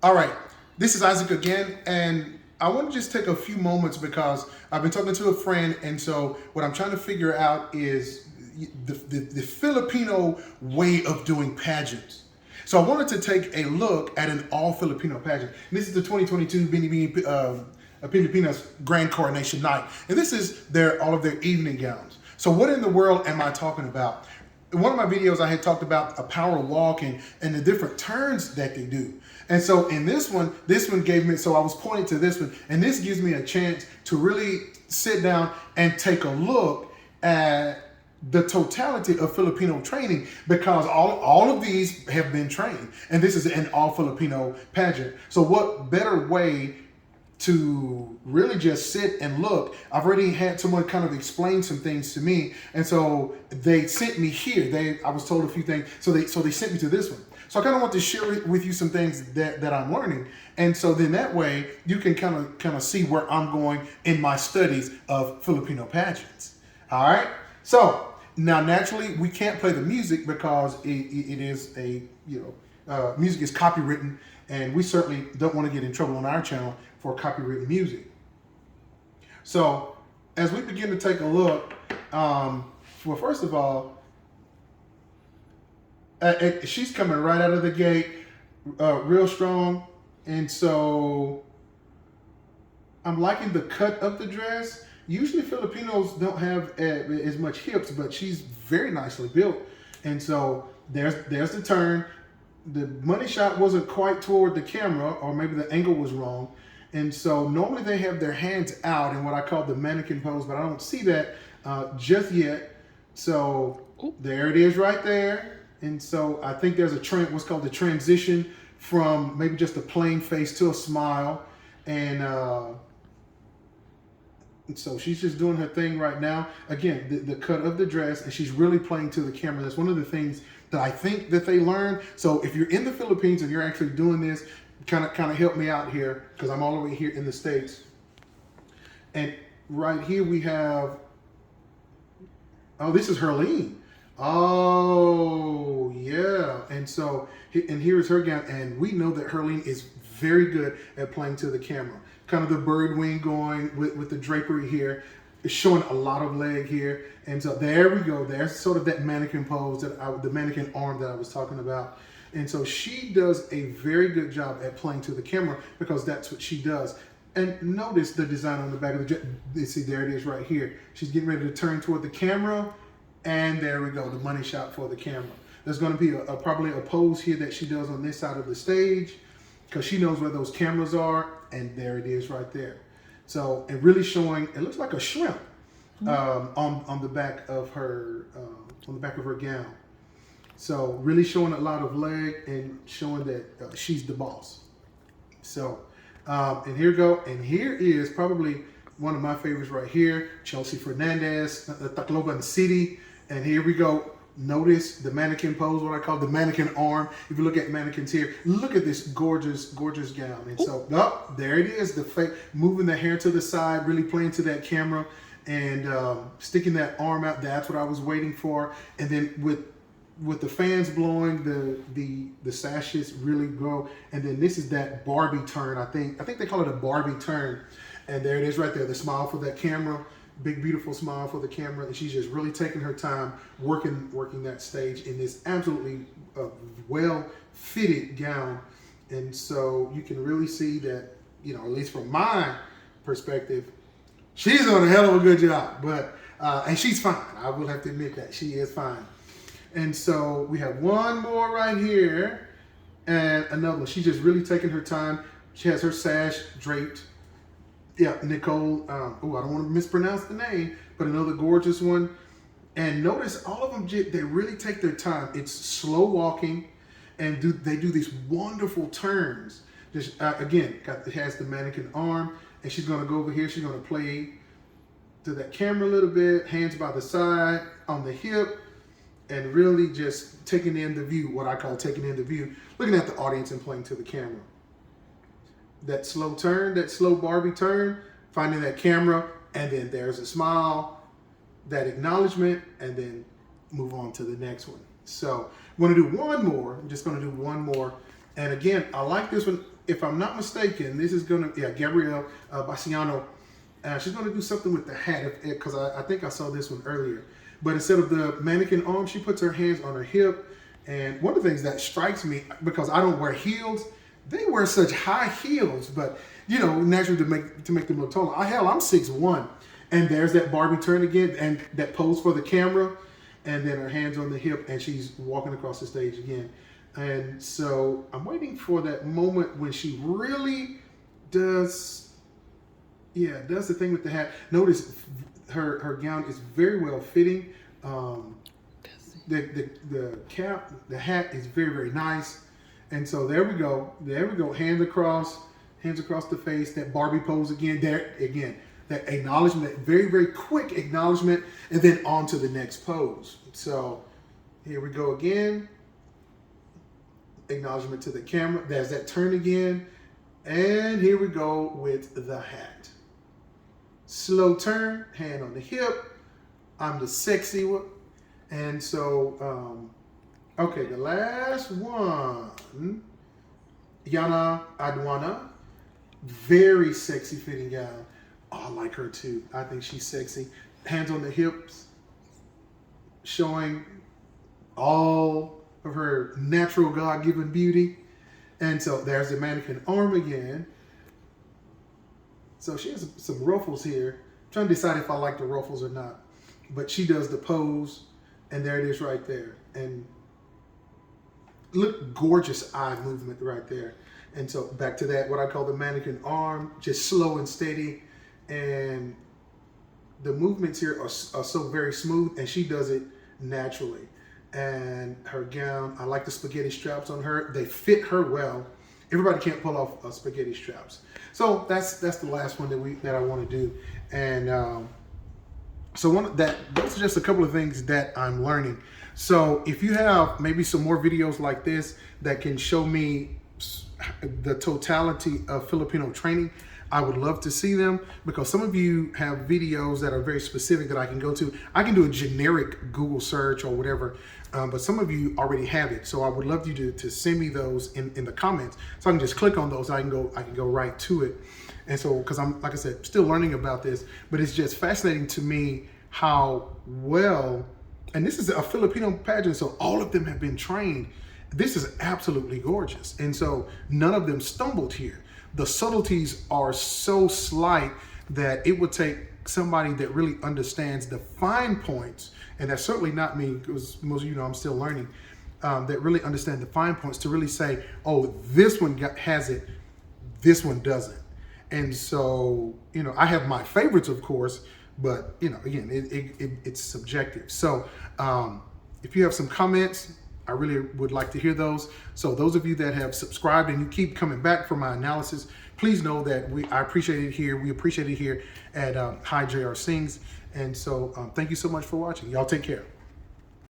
All right, this is Isaac again, and I want to just take a few moments because I've been talking to a friend, and so what I'm trying to figure out is the Filipino way of doing pageants. So I wanted to take a look at an all-Filipino pageant. And this is the 2022 Binibining Pilipinas Grand Coronation Night, and this is all of their evening gowns. So what in the world am I talking about? In one of my videos, I had talked about a power walk and the different turns that they do. And so in this one gave me, so I was pointing to this one, and this gives me a chance to really sit down and take a look at the totality of Filipino training, because all of these have been trained, and this is an all Filipino pageant. So what better way to really just sit and look? I've already had someone kind of explain some things to me, and so they sent me here. I was told a few things, so they sent me to this one. So I kind of want to share with you some things that I'm learning, and so then that way you can kind of see where I'm going in my studies of Filipino pageants. All right. So now naturally we can't play the music because it is music is copywritten, and we certainly don't want to get in trouble on our channel for copywritten music. So as we begin to take a look, well, first of all, she's coming right out of the gate, real strong, and so I'm liking the cut of the dress. Usually Filipinos don't have as much hips, but she's very nicely built, and so there's the turn. The money shot wasn't quite toward the camera, or maybe the angle was wrong. And so normally they have their hands out in what I call the mannequin pose, but I don't see that just yet. So there it is right there. And so I think there's what's called the transition from maybe just a plain face to a smile. And so she's just doing her thing right now. Again, the cut of the dress, and she's really playing to the camera. That's one of the things that I think that they learn. So if you're in the Philippines and you're actually doing this, kind of help me out here, because I'm all the way here in the States. And right here we have, this is Harleen. Oh yeah. And so, and here's her gown, and we know that Harleen is very good at playing to the camera. Kind of the bird wing going with the drapery here. It's showing a lot of leg here. And so there we go. There's sort of that mannequin pose, the mannequin arm that I was talking about. And so she does a very good job at playing to the camera, because that's what she does. And notice the design on the back of the dress. See, there it is right here. She's getting ready to turn toward the camera, and there we go, the money shot for the camera. There's going to be probably a pose here that she does on this side of the stage, because she knows where those cameras are, and there it is right there. So, and really showing, it looks like a shrimp on the back of her gown. So really showing a lot of leg and showing that she's the boss. So, and here we go. And here is probably one of my favorites right here, Chelsea Fernandez, the Tacloban City. And here we go. Notice the mannequin pose, what I call the mannequin arm. If you look at mannequins here, look at this gorgeous, gorgeous gown. And so, there it is, the fake, moving the hair to the side, really playing to that camera, and sticking that arm out. That's what I was waiting for. And then with the fans blowing, the sashes really grow. And then this is that Barbie turn. I think they call it a Barbie turn. And there it is right there, the smile for that camera. Big, beautiful smile for the camera, and she's just really taking her time working that stage in this absolutely well-fitted gown. And so you can really see that, at least from my perspective, she's doing a hell of a good job. But and she's fine. I will have to admit that she is fine. And so we have one more right here, and another one. She's just really taking her time. She has her sash draped. Yeah, Nicole, I don't want to mispronounce the name, but another gorgeous one. And notice all of them, they really take their time. It's slow walking, and they do these wonderful turns. Just again, it has the mannequin arm, and she's going to go over here. She's going to play to that camera a little bit, hands by the side, on the hip, and really just taking in the view, what I call taking in the view, looking at the audience and playing to the camera. That slow turn, that slow Barbie turn, finding that camera, and then there's a smile, that acknowledgement, and then move on to the next one. So I'm going to do one more. I'm just going to do one more. And again, I like this one. if I'm not mistaken, this is gonna, yeah, Gabrielle Bassiano. She's gonna do something with the hat, because I think I saw this one earlier. But instead of the mannequin arm, she puts her hands on her hip. And one of the things that strikes me, because I don't wear heels, they wear such high heels, but you know, naturally to make them look taller. I'm 6'1", and there's that Barbie turn again, and that pose for the camera, and then her hands on the hip, and she's walking across the stage again. And so I'm waiting for that moment when she really does the thing with the hat. Notice her gown is very well fitting. The cap, the hat is very, very nice. And so there we go, hands across the face, that Barbie pose again, that acknowledgement, very, very quick acknowledgement, and then on to the next pose. So here we go again, acknowledgement to the camera, there's that turn again, and here we go with the hat. Slow turn, hand on the hip, I'm the sexy one. And so, okay, the last one, Yana Adwana, very sexy fitting gown. Oh, I like her too. I think she's sexy. Hands on the hips, showing all of her natural God-given beauty. And so there's the mannequin arm again. So she has some ruffles here. I'm trying to decide if I like the ruffles or not. But she does the pose, and there it is right there. And look, gorgeous eye movement right there. And so back to that, what I call the mannequin arm, just slow and steady. And the movements here are so very smooth, and she does it naturally. And her gown, I like the spaghetti straps on her. They fit her well. Everybody can't pull off spaghetti straps. So that's the last one that I want to do. And so those are just a couple of things that I'm learning. So if you have maybe some more videos like this that can show me the totality of Filipino training, I would love to see them, because some of you have videos that are very specific that I can go to. I can do a generic Google search or whatever, but some of you already have it. So I would love you to send me those in the comments, so I can just click on those. I can go right to it. And so, because I'm, like I said, still learning about this, but it's just fascinating to me how well, and this is a Filipino pageant, so all of them have been trained. This is absolutely gorgeous. And so none of them stumbled here. The subtleties are so slight that it would take somebody that really understands the fine points, and that's certainly not me, because most of you know I'm still learning, that really understand the fine points to really say, oh, this one has it, this one doesn't. And so, you know, I have my favorites, of course, but, you know, again, it's subjective. So if you have some comments, I really would like to hear those. So those of you that have subscribed and you keep coming back for my analysis, please know that I appreciate it here. We appreciate it here at Hi JR Sings. And so thank you so much for watching. Y'all take care.